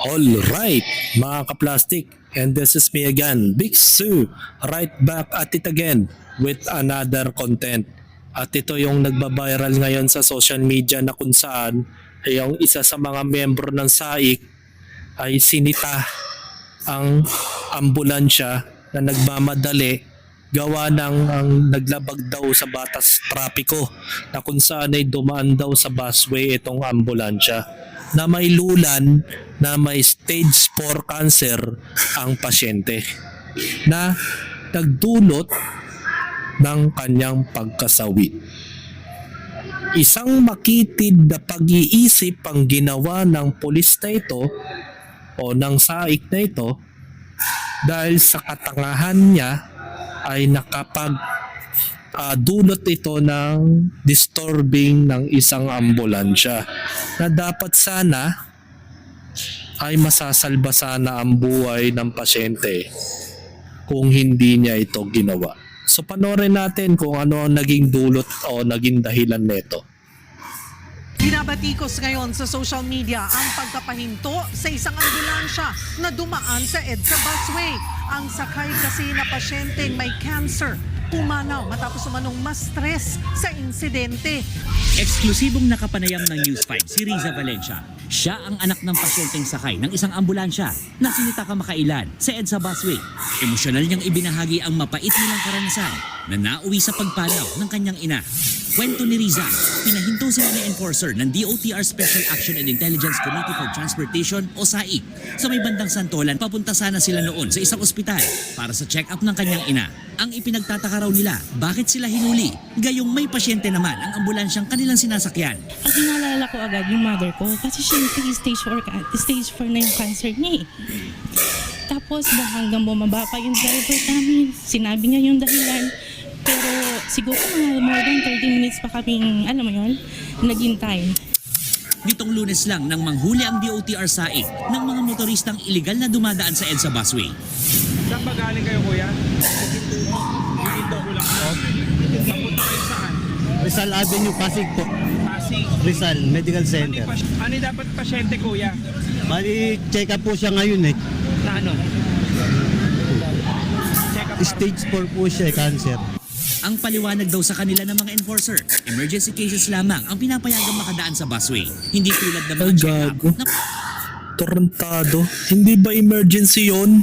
Alright, mga kaplastic, and this is me again, Big Sue, right back at it again with another content. At ito yung nagbabiral ngayon sa social media na kung saan ay yung isa sa mga membro ng SAIC ay sinita ang ambulansya na nagmamadali gawa ng ang naglabag daw sa batas trapiko na kung saan ay dumaan daw sa busway itong ambulansya na may lulan na may stage 4 cancer ang pasyente na nagdulot ng kanyang pagkasawi. Isang makitid na pag-iisip ang ginawa ng pulis na ito o ng SAIC na ito dahil sa katangahan niya ay dulot ito ng disturbing ng isang ambulansya na dapat sana ay masasalba sana ang buhay ng pasyente kung hindi niya ito ginawa. So panoorin natin kung ano ang naging dulot o naging dahilan nito. Binabatikos ngayon sa social media ang pagkapahinto sa isang ambulansya na dumaan sa EDSA busway. Ang sakay kasi na pasyenteng may cancer pumanaw matapos umanong ma-stress sa insidente. Eksklusibong nakapanayam ng News 5 si Riza Valencia. Siya ang anak ng pasyenteng sakay ng isang ambulansya na sinita kamakailan sa EDSA busway. Emosyonal niyang ibinahagi ang mapait nilang karanasan na nauwi sa pagpanaw ng kanyang ina. Kwento ni Riza, pinahinto sila ni enforcer ng DOTR Special Action and Intelligence Committee for Transportation o SAIC. Sa may bandang Santolan, papunta sana sila noon sa isang ospital para sa check-up ng kanyang ina. Ang ipinagtataka raw nila, bakit sila hinuli? Gayong may pasyente naman ang ambulansyang kanilang sinasakyan. Ang inaalala ko agad yung mother ko kasi syempre stage 4 na yung cancer niya eh. Tapos hanggang bumaba pa yung driver namin, sinabi niya yung dahilan. Pero siguro mga more than 30 minutes pa kaming, alam mo yun, naghintay. Nitong Lunes lang nang manghuli ang DOTR SAIC ng mga motoristang iligal na dumadaan sa EDSA busway. Saan ba galing kayo, kuya? Dito ko lang. Papunta kayo saan? Rizal Avenue, Pasig po. Pasig. Rizal Medical Center. Ano dapat pasyente, kuya? Bali, check up po siya ngayon eh. Na ano? Check up. Stage 4 po siya, cancer. Ang paliwanag daw sa kanila ng mga enforcer, emergency cases lamang ang pinapayagang makadaan sa busway. Hindi tulad ng mga Ay, check-up gago. na Torrentado. Hindi ba emergency yon?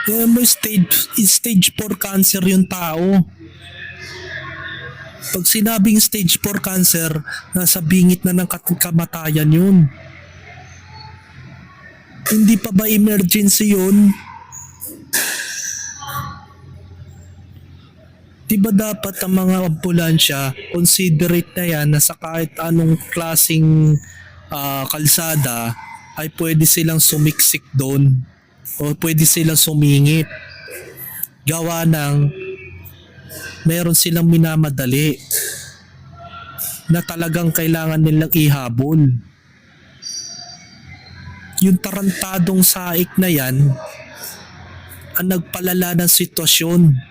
Kaya mo stage 4 cancer yung tao. Pag sinabing stage 4 cancer, nasa bingit na ng kamatayan yun. Hindi pa ba emergency yun? Diba dapat ang mga ambulansya considerate na yan na sa kahit anong klaseng kalsada ay pwede silang sumiksik doon o pwede silang sumingit gawa ng meron silang minamadali na talagang kailangan nilang ihabol. Yung tarantadong SAIC na yan ang nagpalala ng sitwasyon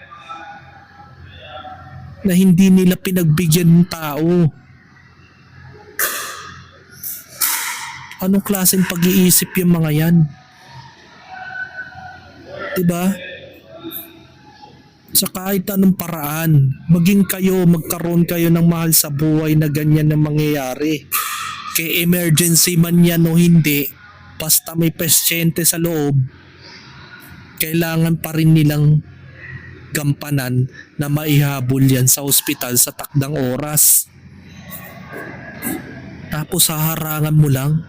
na hindi nila pinagbigyan ng tao. Anong klaseng pag-iisip yung mga yan? Diba? Sa kahit anong paraan, magkaroon kayo ng mahal sa buhay na ganyan na mangyayari. Kay emergency man yan o hindi, basta may pasyente sa loob, kailangan pa rin nilang gampanan na maihabol yan sa ospital sa takdang oras. Tapos haharangan mo lang.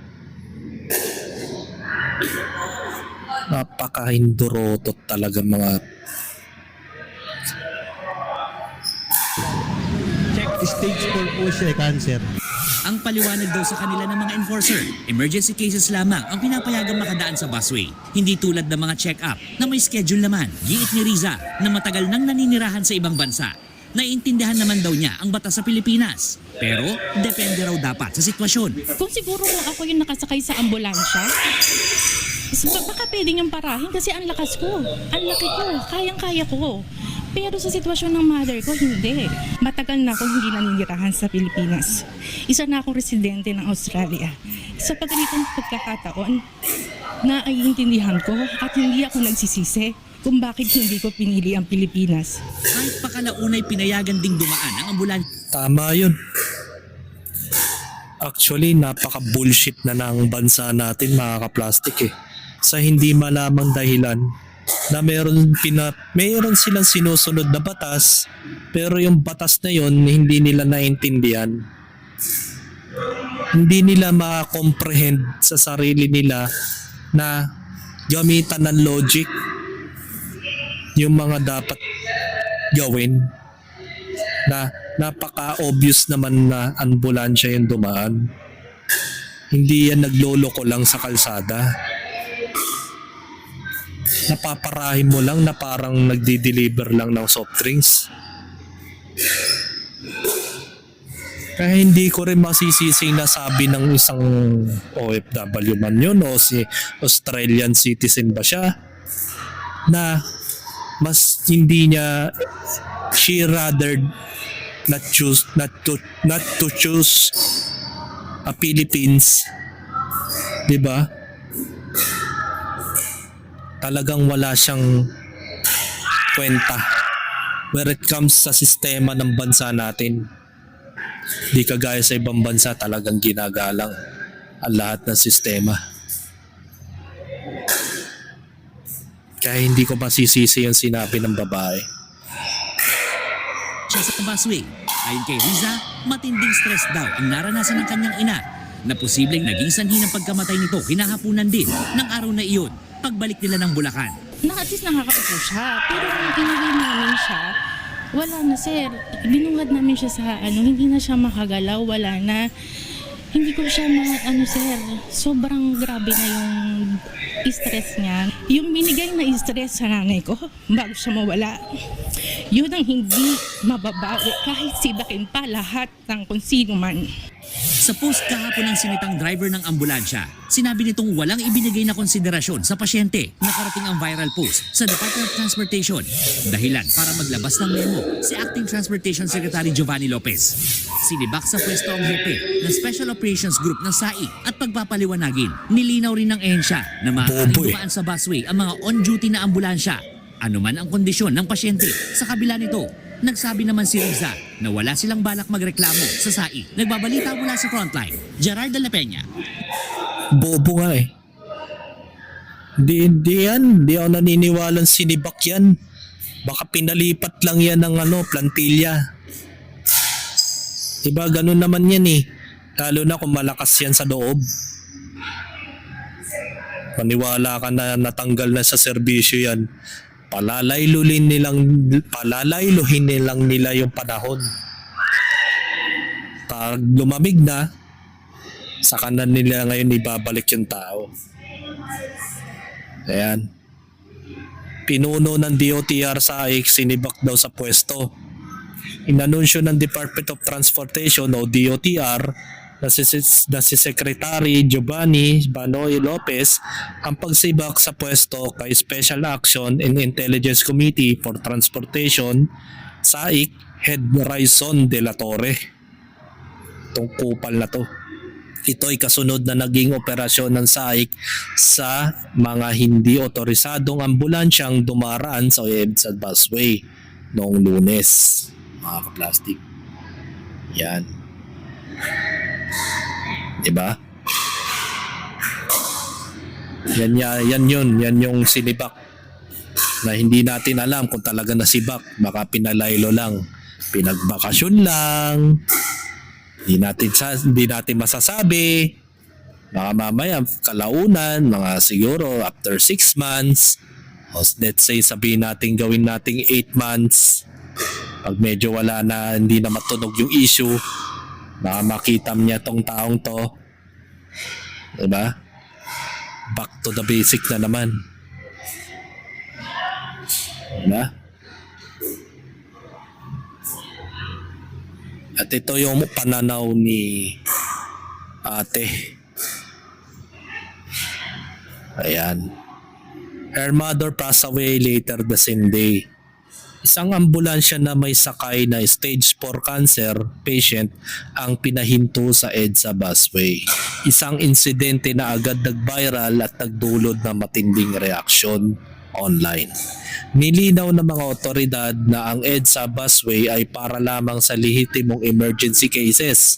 Napakahindurotot talaga mga Stage 4 po siya, cancer. ang paliwanag daw sa kanila ng mga enforcer, emergency cases lamang ang pinapayagang makadaan sa busway. Hindi tulad ng mga check-up na may schedule naman. Giit ni Riza na matagal nang naninirahan sa ibang bansa. Naiintindihan naman daw niya ang batas sa Pilipinas. Pero depende raw dapat sa sitwasyon. Kung siguro kung ako yung nakasakay sa ambulansya, baka pwede niyang parahin kasi ang lakas ko, ang laki ko, kayang-kaya ko. Pero sa sitwasyon ng mother ko, hindi. Matagal na akong hindi naninirahan sa Pilipinas. Isa na akong residente ng Australia. Sa pagkalitang pagkakataon, naiintindihan ko at hindi ako nagsisisi kung bakit hindi ko pinili ang Pilipinas. Kahit pakalaunay pinayagan ding dumaan ang ambulansya Tama yun. Actually, napaka-bullshit na ng bansa natin mga kaplastik eh. Sa hindi malamang dahilan na mayroon silang sinusunod na batas, pero yung batas na yun hindi nila naintindihan. Hindi nila ma-comprehend sa sarili nila na gamitan ng logic yung mga dapat gawin, na napaka-obvious naman na ambulansya yung dumaan. Hindi yan nagloloko lang sa kalsada. Napaparahin mo lang na parang nagdi-deliver lang ng soft drinks. Kaya hindi ko rin masisisi na sabi ng isang OFW man yun o si Australian citizen ba siya, na mas hindi niya, she rather not to choose a Philippines, 'di ba? Talagang wala siyang kwenta where it comes sa sistema ng bansa natin. Di kagaya sa ibang bansa, talagang ginagalang ang lahat ng sistema. Kaya hindi ko masisisi yung sinabi ng babae. sa busway. Ayon kay Riza, matinding stress daw ang naranasan ng kanyang ina na posibleng naging sanhi ng pagkamatay nito kinahapunan din ng araw na iyon pagbalik nila ng Bulacan. Na at least nakakaupo siya. Pero kung inilay namin siya, wala na sir. Binungad namin siya sa hindi na siya makagalaw, wala na. Hindi ko siya sir, sobrang grabe na yung stress niya. Yung binigay na stress sa nanay ko bago siya mawala, yun ang hindi mababawi kahit sibakin pa lahat ng kung sino man. Sa post kahapon ng sinitang driver ng ambulansya, sinabi nitong walang ibinigay na konsiderasyon sa pasyente. Nakarating ang viral post sa Department of Transportation. Dahilan para maglabas ng memo si Acting Transportation Secretary Giovanni Lopez. Sinibak sa pwesto ang hepe ng Special Operations Group ng SAIC at pagpapaliwanagin. Nilinaw rin ng ehensya na maaaring Bobo eh. dumaan sa busway ang mga on-duty na ambulansya. Ano man ang kondisyon ng pasyente. Sa kabila nito, nagsabi naman si Riza na wala silang balak magreklamo sa SAIC. Nagbabalita mula sa frontline, Gerard de la Peña. Bobo nga eh. Hindi ako naniniwalang sinibak yan. Baka pinalipat lang yan ng plantilla. Diba ganun naman yan eh. Lalo na kung malakas yan sa loob. Paniwala ka na natanggal na sa serbisyo yan. Palalayluhin nilang nila yung panahon. Pag lumamig na, sa kanan nila ngayon ibabalik yung tao. Ayan. Pinuno ng DOTR sa AIC, sinibak daw sa pwesto. Inanunsyo ng Department of Transportation o DOTR na si Secretary Giovanni Banoy Lopez ang pagsibak sa pwesto kay Special Action and Intelligence Committee for Transportation SAIC Head Raison de la Torre. Itong kupal na to. Ito ay kasunod na naging operasyon ng SAIC sa mga hindi otorisadong ambulansyang dumaraan sa EDSA busway noong Lunes. Mga kaplastik. Yan. Diba? Yan yung sinibak na hindi natin alam kung talaga nasibak. Baka pinalaylo lang, pinagbakasyon lang, hindi natin masasabi. Baka mamaya kalaunan, mga siguro after 6 months, o let's say sabihin natin gawin nating 8 months, pag medyo wala na, hindi na matunog yung issue, baka makita niya tong taong to, diba? Back to the basic na naman, diba? At ito yung pananaw ni ate. Ayan. Her mother passed away later the same day. Isang ambulansya na may sakay na stage 4 cancer patient ang pinahinto sa EDSA busway. Isang insidente na agad nag-viral at nagdulot ng matinding reaksyon online. Nilinaw ng mga otoridad na ang EDSA busway ay para lamang sa lehitimong emergency cases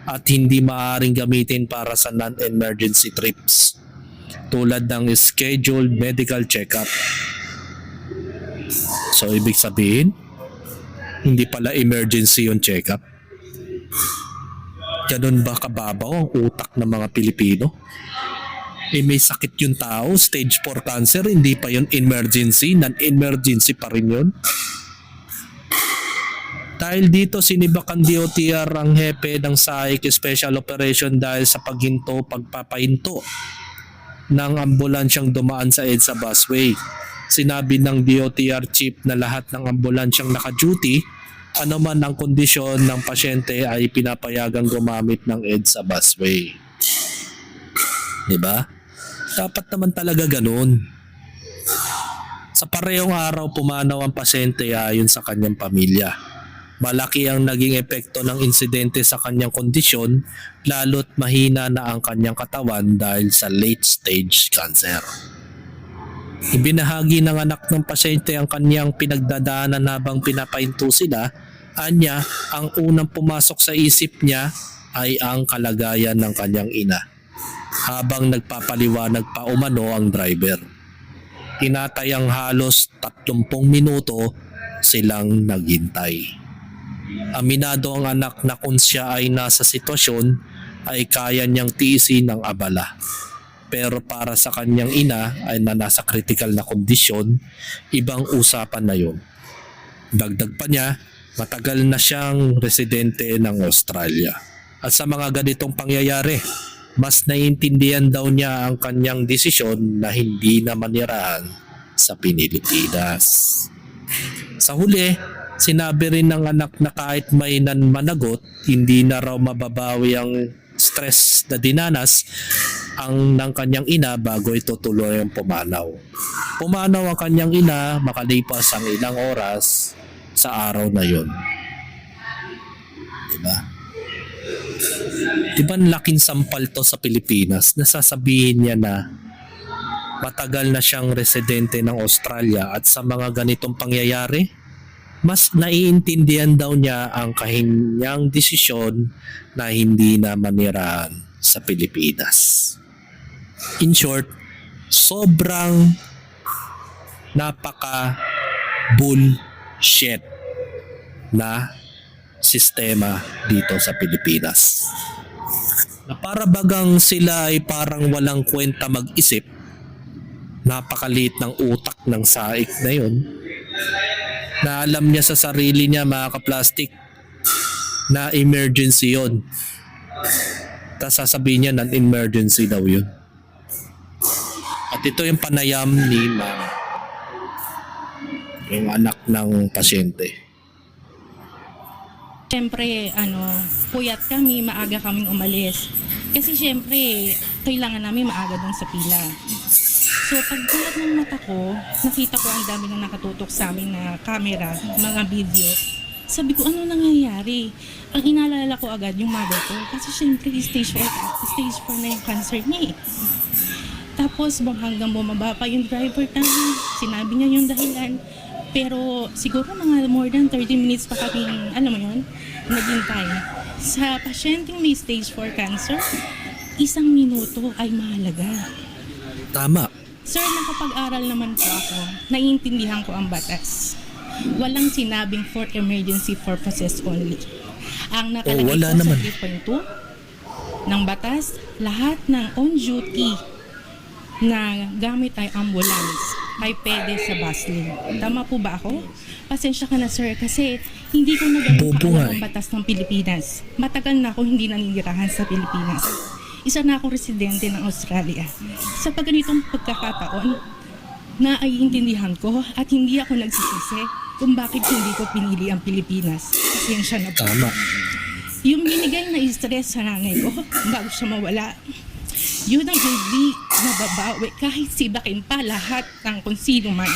at hindi maaaring gamitin para sa non-emergency trips tulad ng scheduled medical check-up. So ibig sabihin, hindi pala emergency yung check-up. Ganun ba kababaw ang utak ng mga Pilipino? May sakit yung tao, stage 4 cancer, hindi pa yun emergency, non-emergency pa rin yun. Dahil dito sinibakan DOTR ang hepe ng SAIC Special Operation dahil sa pagpapahinto ng ambulansyang dumaan sa EDSA busway. Sinabi ng DOTR chief na lahat ng ambulansyang naka-duty, anuman ang kondisyon ng pasyente ay pinapayagang gumamit ng EDSA busway. Diba? Dapat naman talaga ganun. Sa parehong araw pumanaw ang pasyente ayon sa kanyang pamilya. Malaki ang naging epekto ng insidente sa kanyang kondisyon, lalo't mahina na ang kanyang katawan dahil sa late stage cancer. Ibinahagi ng anak ng pasyente ang kanyang pinagdadaanan habang pinapahinto sila. Anya, ang unang pumasok sa isip niya ay ang kalagayan ng kanyang ina. Habang nagpapaliwanag pa umano ang driver. Inatay ang halos 30 minuto silang naghintay. Aminado ang anak na kung siya ay nasa sitwasyon ay kaya niyang tiisin ang abala. Pero para sa kanyang ina ay na nasa critical na kondisyon, ibang usapan na yun. Dagdag pa niya, matagal na siyang residente ng Australia. At sa mga ganitong pangyayari, mas naiintindihan daw niya ang kanyang desisyon na hindi na manirahan sa Pilipinas. Sa huli, sinabi rin ng anak na kahit may managot, hindi na raw mababawi ang stress na dinanas ng kanyang ina bago ito tuloy ang pumanaw. Pumanaw ang kanyang ina makalipas ang ilang oras sa araw na yun. Diba? Diba laking sampal to sa Pilipinas? Nasasabihin niya na matagal na siyang residente ng Australia at sa mga ganitong pangyayari, mas naiintindihan daw niya ang kanyang desisyon na hindi na manirahan sa Pilipinas. In short, sobrang napaka-bullshit na sistema dito sa Pilipinas. Na para bagang sila ay parang walang kwenta mag-isip, napakaliit ng utak ng SAIC na yun, na alam niya sa sarili niya mga ka-plastic na emergency yun. Tapos sasabihin niya non-emergency daw yun. At ito yung panayam ni ma'am, yung anak ng pasyente. Siyempre, puyat kami, maaga kaming umalis. Kasi siyempre, kailangan namin maaga dun sa pila. So pagkulat ng mata ko, nakita ko ang dami na nakatutok sa amin na camera, mga video. Sabi ko, ano nangyayari? Ang inaalala ko agad yung mother ko. Kasi syempre, stage 4 na yung cancer niya eh. Tapos hanggang bumaba pa yung driver namin, sinabi niya yung dahilan. Pero siguro mga more than 30 minutes pa kaming, alam mo yun, naghintay. Sa pasyenteng may stage 4 cancer, 1 minuto ay mahalaga. Tama. Sir, nakapag-aral naman po ako. Naiintindihan ko ang batas. Walang sinabing for emergency purposes only. Ang nakalagay wala po naman. sa 3.2 ng batas, lahat ng on-duty na gamit ay ambulance ay pwede sa bus lane. Tama po ba ako? Pasensya ka na sir kasi hindi ko na ganun Bobo nga kaalam ang batas ng Pilipinas. Matagal na ako hindi naninirahan sa Pilipinas. Isa na akong residente ng Australia. Sa pagganitong pagkakataon, naiintindihan ko at hindi ako nagsisisi kung bakit hindi ko pinili ang Pilipinas. Pasensya na po. Tama. Yung binigay na stress sa nanay ko bago siya mawala, yun ang hindi nababawi kahit sibakin pa lahat ng kung sino man.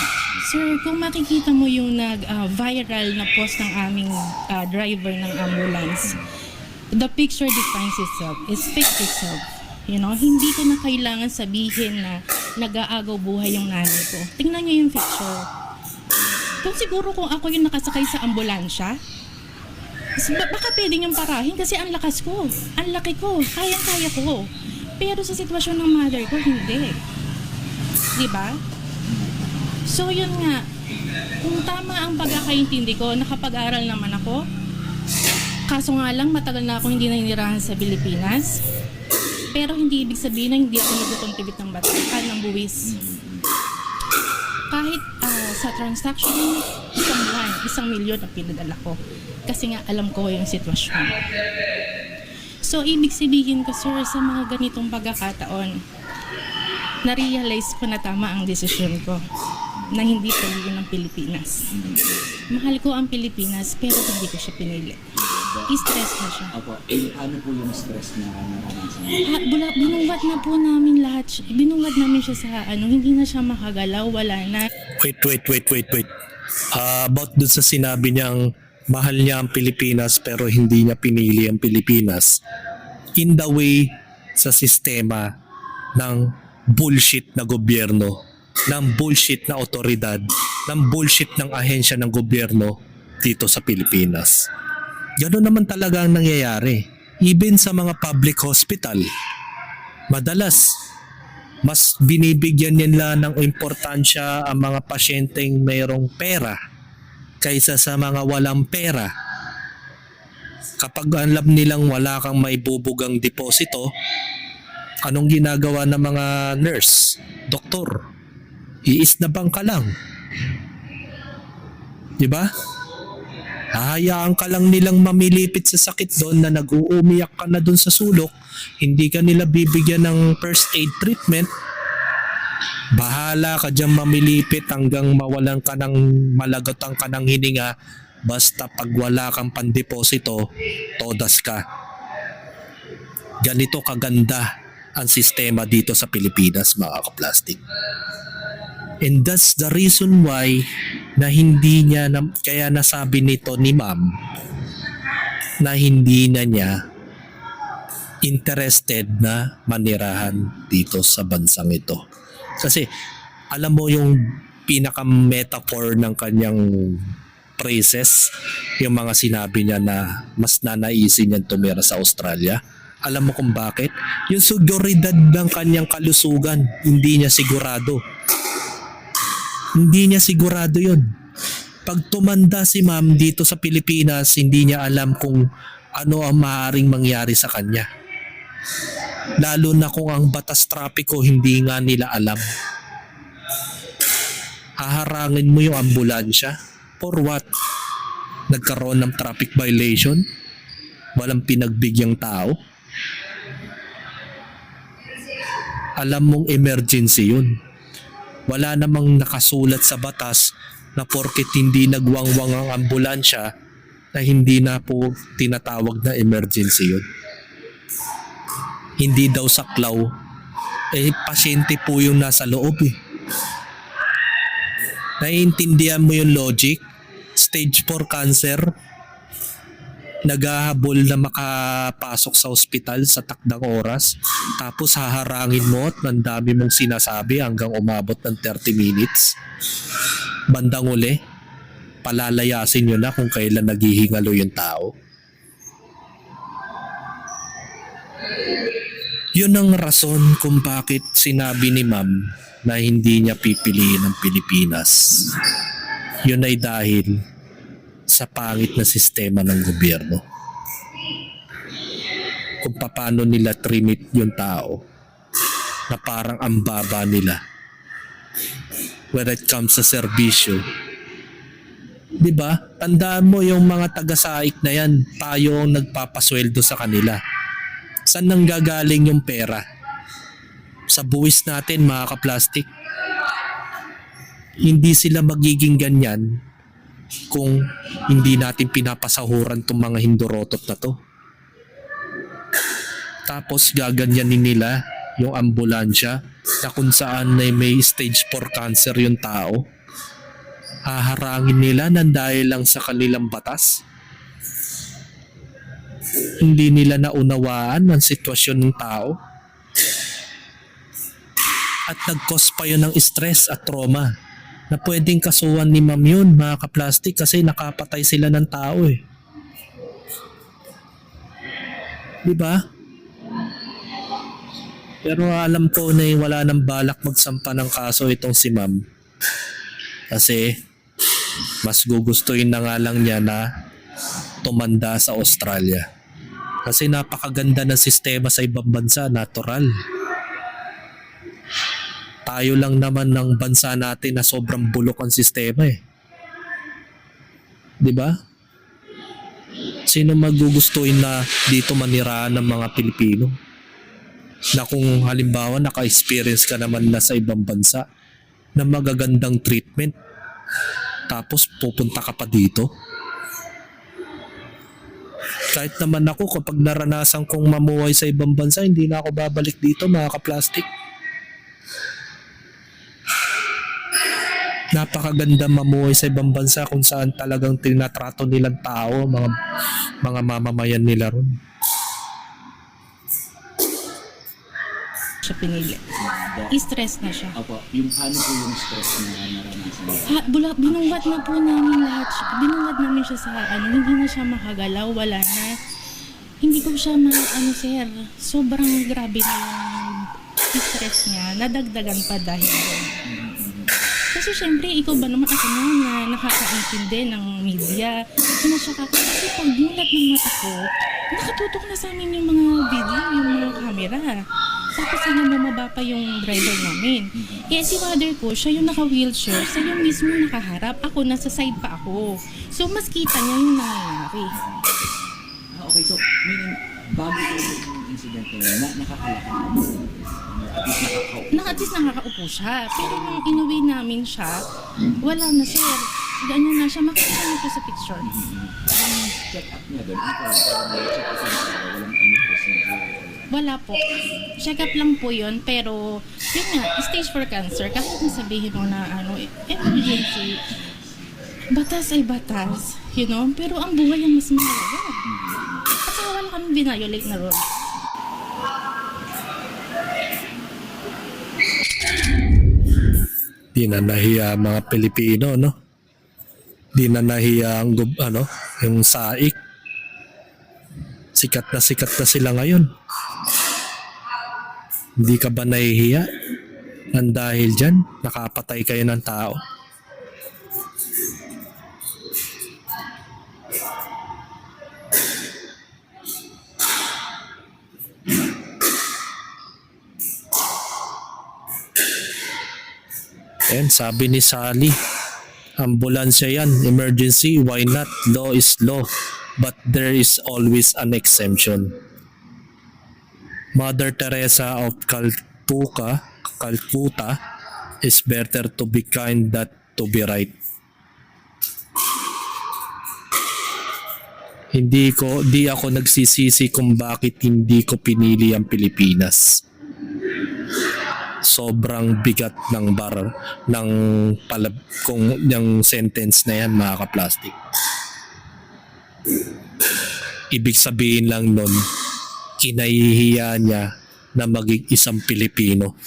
Sir, kung makikita mo yung nag-viral na post ng aming driver ng ambulance, the picture defines itself, it speaks itself. You know, hindi ko na kailangan sabihin na nag-aagaw buhay yung nanay ko. Tingnan niyo yung picture. Kung siguro kung ako yung nakasakay sa ambulansya, baka pwede niyong parahin kasi ang lakas ko, ang laki ko, kayang-kaya ko. Pero sa sitwasyon ng mother ko, hindi. Diba? So yun nga, kung tama ang pagkakaintindi ko, nakapag-aral naman ako, kaso nga lang matagal na ako hindi naninirahan sa Pilipinas, pero hindi ibig sabihin na hindi ako nag-contribute ng batakan ng buwis. Kahit sa transaction, isang milyon ang pinadala ko. Kasi nga alam ko yung sitwasyon. So, ibig sabihin ko, sir, sa mga ganitong pagkakataon, na-realize ko na tama ang desisyon ko na hindi piliin ng Pilipinas. Mahal ko ang Pilipinas, pero hindi ko siya pinili. I-stress na siya. Opo, ano po yung stress na naranasan? Binungad na po namin lahat. Binungad namin siya sa hindi na siya makagalaw, wala na. Wait. About dun sa sinabi niyang mahal niya ang Pilipinas pero hindi niya pinili ang Pilipinas. In the way sa sistema ng bullshit na gobyerno, ng bullshit na otoridad, ng bullshit ng ahensya ng gobyerno dito sa Pilipinas. Gano'n naman talaga ang nangyayari. Even sa mga public hospital, madalas mas binibigyan nila ng importansya ang mga pasyenteng mayroong pera kaysa sa mga walang pera. Kapag alam nilang wala kang maibubugang deposito, anong ginagawa ng mga nurse, doktor? Iisnaban ka lang. Diba? Hahayaan ka lang nilang mamilipit sa sakit doon na nag-uumiyak ka na doon sa sulok, hindi ka nila bibigyan ng first aid treatment. Bahala ka dyan mamilipit hanggang mawalan ka ng malagotang ka ng hininga, basta pag wala kang pandeposito, todas ka. Ganito kaganda ang sistema dito sa Pilipinas, mga kaplastik. And that's the reason why na hindi niya, kaya nasabi nito ni ma'am na hindi na niya interested na manirahan dito sa bansang ito. Kasi alam mo yung pinaka-metaphor ng kanyang phrases, yung mga sinabi niya na mas nanaisin niya tumira sa Australia. Alam mo kung bakit? Yung seguridad ng kanyang kalusugan, hindi niya sigurado. Hindi niya sigurado yun. Pag tumanda si ma'am dito sa Pilipinas, hindi niya alam kung ano ang maaaring mangyari sa kanya. Lalo na kung ang batas trapiko hindi nga nila alam. Haharangin mo yung ambulansya. For what? Nagkaroon ng traffic violation? Walang pinagbigyan tao? Alam mong emergency yun. Wala namang nakasulat sa batas na porket hindi nagwangwang ang ambulansya na hindi na po tinatawag na emergency yun. Hindi daw saklaw. Pasyente po yung nasa loob eh. Naiintindihan mo yung logic? Stage 4 cancer, naghahabol na makapasok sa ospital sa takdang oras, tapos haharangin mo at ang dami mong sinasabi hanggang umabot ng 30 minutes. Bandang uli, palalayasin nyo na kung kailan naghihingalo yung tao. Yun ang rason kung bakit sinabi ni ma'am na hindi niya pipiliin ang Pilipinas. Yun ay dahil sa pangit na sistema ng gobyerno. Kung paano nila trinit yung tao na parang ang baba nila when it comes sa serbisyo. Diba? Tandaan mo yung mga taga-saik na yan, tayo ang nagpapasweldo sa kanila. Saan nanggagaling yung pera? Sa buwis natin, mga kaplastik. Hindi sila magiging ganyan kung hindi natin pinapasahuran itong mga hindorotot na to. Tapos gaganyanin nila yung ambulansya na kung saan may stage 4 cancer yung tao. Haharangin nila nang dahil lang sa kanilang batas. Hindi nila naunawaan ang sitwasyon ng tao. At nag-cause pa yun ng stress at trauma na pwedeng kasuhan ni ma'am yun, mga kaplastik, kasi nakapatay sila ng tao eh. Diba? Pero alam ko na wala nang balak magsampa ng kaso itong si ma'am. Kasi mas gugustuhin na nga lang niya na tumanda sa Australia. Kasi napakaganda ng sistema sa ibang bansa, natural. Tayo lang naman ng bansa natin na sobrang bulok ang sistema eh. 'Di ba? Sino magugustuhin na dito manirahan ng mga Pilipino? Na kung halimbawa naka-experience ka naman na sa ibang bansa na magagandang treatment, tapos pupunta ka pa dito? Kahit naman ako, kapag naranasan kong mamuhay sa ibang bansa, hindi na ako babalik dito, mga kaplastik. Napakaganda mamuhay sa ibang bansa kung saan talagang tinatrato nilang tao, mga mamamayan nila ron. Siya pinili. Stress na siya. Opo, yung paano po yung stress na naranasan niyo? Binungad na po namin lahat. Binungad namin siya sa hindi na siya makagalaw, wala na. Hindi ko siya sir. Sobrang grabe na yung stress niya. Nadagdagan pa dahil doon. Kasi syempre, ikaw ba naman ako na nakakaintindi ng media? Sinasya ka kasi pagmulat ng mata ko, nakatutok na sa amin yung mga video, yung mga camera. Tapos bumaba pa yung driver namin. Kaya si mother ko, siya yung naka-wheelchair, siya yung mismo nakaharap. Ako, nasa side pa ako. So, mas kita niya yung nangyayari. Okay, so meaning bago yung incident na yun, nakakalakad mo. At least nakakaupo siya. Pero nung inuwi namin siya, wala na sir. Ganyan na siya. Makikita niyo po sa picture. Ang check-up niya doon, ito, may check-up niya, walang any procedure. Wala po. Check up lang po yun. Pero, yun nga, stage 4 cancer. Kahit nasabihin mo na emergency, batas ay batas. You know? Pero ang buhay ang mas mahalaga. Kasi wala kami binayolate na rule. Di na nahiya mga Pilipino, no? Di na nahiya ang yung saik. Sikat na sila ngayon. Hindi ka ba nahihiya? Nang dahil dyan, nakapatay kayo ng tao. And sabi ni Sally, ambulansya yan, emergency, why not? Law is law, but there is always an exemption. Mother Teresa of Calcutta is better to be kind than to be right. Di ako nagsisisi kung bakit hindi ko pinili ang Pilipinas. Sobrang bigat ng yung sentence na yan, mga kaplastik. Ibig sabihin lang nun, kinahihiya niya na maging isang Pilipino.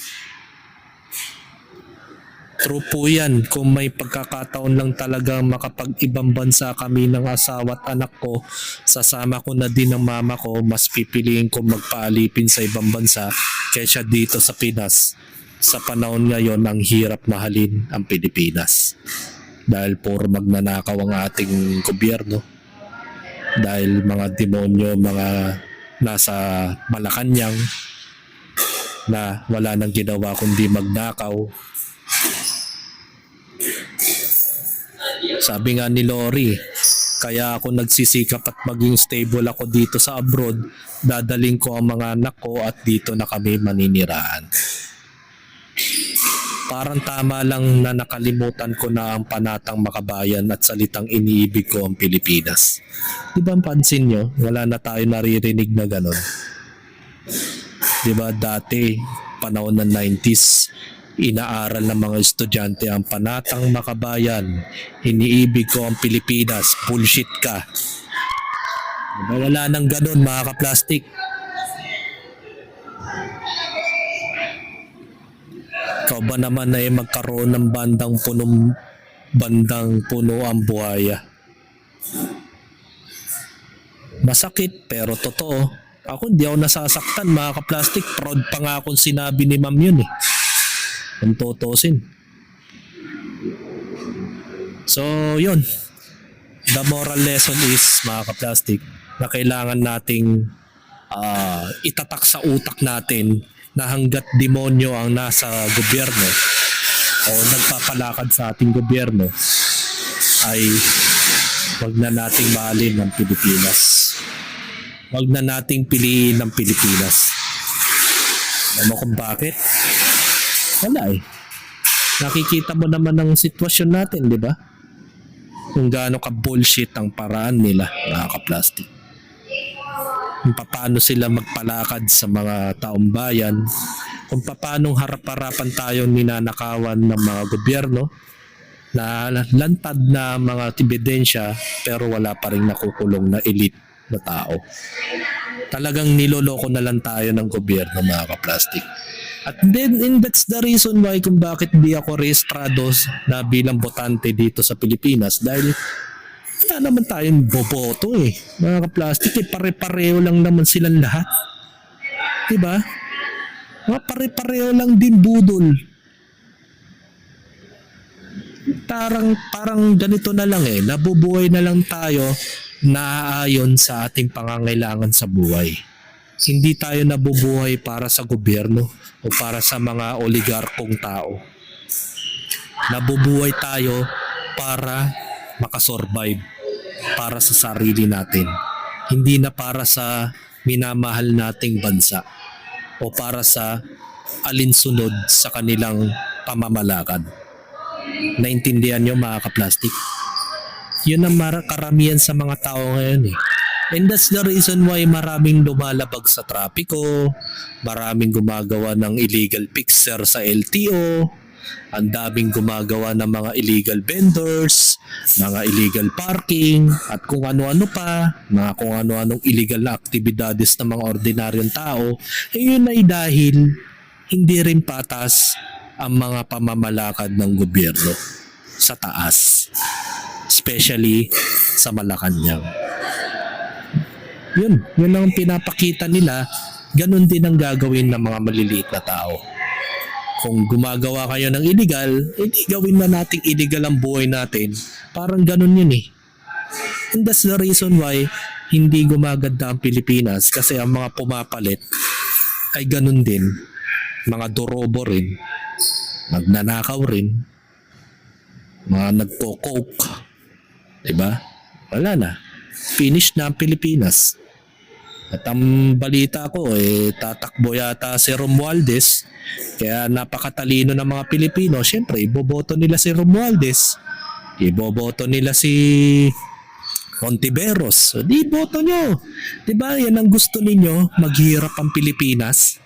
True po yan, kung may pagkakataon lang talagang makapag-ibang bansa kami ng asawa at anak ko, sasama ko na din ang mama ko, mas pipiliin ko magpaalipin sa ibang bansa kaysa dito sa Pinas. Sa panahon ngayon, ang hirap mahalin ang Pilipinas. Dahil puro magnanakaw ang ating gobyerno. Dahil mga demonyo, mga nasa Malacanang na wala nang ginawa kundi magnakaw. Sabi nga ni Lori, kaya ako nagsisikap at maging stable ako dito sa abroad, dadaling ko ang mga anak ko at dito na kami maninirahan. Parang tama lang na nakalimutan ko na ang panatang makabayan at salitang iniibig ko ang Pilipinas. Di ba pansin nyo, wala na tayo naririnig na ganon. Di ba dati, panahon ng 90s, inaaral ng mga estudyante ang panatang makabayan. Iniibig ko ang Pilipinas. Bullshit ka. Diba, wala nang ganun mga kaplastik. Ikaw ba naman ay magkaroon ng bandang puno ang buhaya? Masakit pero totoo. Ako hindi ako nasasaktan mga kaplastik. Proud pa nga akong sinabi ni ma'am yun eh. Kung tutusin. So yun. The moral lesson is mga kaplastik na kailangan nating itatak sa utak natin na hanggat demonyo ang nasa gobyerno o nagpapalakad sa ating gobyerno ay wag na nating mahalin ng Pilipinas. Wag na nating piliin ng Pilipinas. Alam mo kung bakit? Wala eh. Nakikita mo naman ang sitwasyon natin, di ba? Kung gaano ka bullshit ang paraan nila, mga kaplastik. Kung paano sila magpalakad sa mga taong bayan, kung paano harap-harapan tayo ninanakawan ng mga gobyerno na lantad na mga ebidensya pero wala pa rin nakukulong na elite na tao. Talagang niloloko na lang tayo ng gobyerno mga kaplastik. At then and that's the reason why kung bakit di ako rehistrado na bilang botante dito sa Pilipinas dahil wala naman tayong boboto eh. Mga kaplastik eh, pare-pareho lang naman silang lahat. Diba? Mga pare-pareho lang din budol. Parang ganito na lang eh. Nabubuhay na lang tayo naaayon sa ating pangangailangan sa buhay. Hindi tayo nabubuhay para sa gobyerno o para sa mga oligarkong tao. Nabubuhay tayo para makasurvive, para sa sarili natin. Hindi na para sa minamahal nating bansa o para sa alinsunod sa kanilang pamamalakad. Naintindihan nyo mga kaplastik? Yun ang karamihan sa mga tao ngayon eh. And that's the reason why maraming lumalabag sa trapiko, maraming gumagawa ng illegal fixer sa LTO, ang daming gumagawa ng mga illegal vendors, mga illegal parking, at kung ano-ano pa, mga kung ano-anong illegal na aktibidades ng mga ordinaryong tao, yun ay dahil hindi rin patas ang mga pamamalakad ng gobyerno sa taas. Especially sa Malacanang. Yun ang pinapakita nila, ganun din ang gagawin ng mga maliliit na tao. Kung gumagawa kayo ng illegal, hindi gawin na nating illegal ang buhay natin. Parang ganun yun eh. And that's the reason why hindi gumaganda ang Pilipinas kasi ang mga pumapalit ay ganun din. Mga dorobo rin, magnanakaw rin, mga nagpo-coke. Diba? Wala na. Finish na ang Pilipinas. At ang balita ko, tatakbo yata si Romualdez. Kaya napakatalino ng mga Pilipino. Siyempre, iboboto nila si Romualdez. Iboboto nila si Hontiveros. So, di boto nyo. Diba? Yan ang gusto ninyo. Maghirap ang Pilipinas.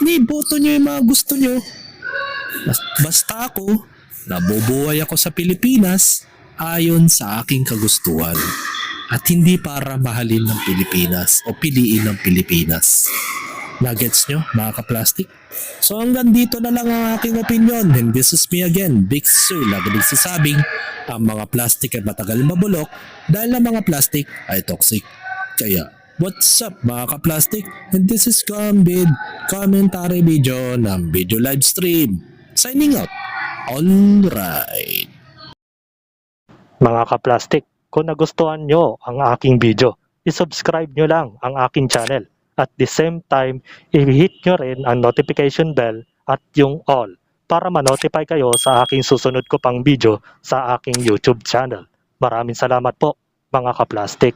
Di boto nyo yung mga gusto nyo. Basta ako, nabubuhay ako sa Pilipinas ayon sa aking kagustuhan at hindi para mahalin ng Pilipinas o piliin ng Pilipinas. Nuggets nyo, mga kaplastik? So hanggang dito na lang ang aking opinion, and this is me again, Big Sir. Lagi nagsasabing ang mga plastik ay matagal mabulok dahil ang mga plastik ay toxic. Kaya, what's up mga kaplastik? And this is Gambid commentary video ng video live stream. Signing out. Alright. Mga kaplastik, kung nagustuhan nyo ang aking video, isubscribe nyo lang ang aking channel. At the same time, i-hit nyo rin ang notification bell at yung all para ma-notify kayo sa aking susunod ko pang video sa aking YouTube channel. Maraming salamat po mga kaplastik.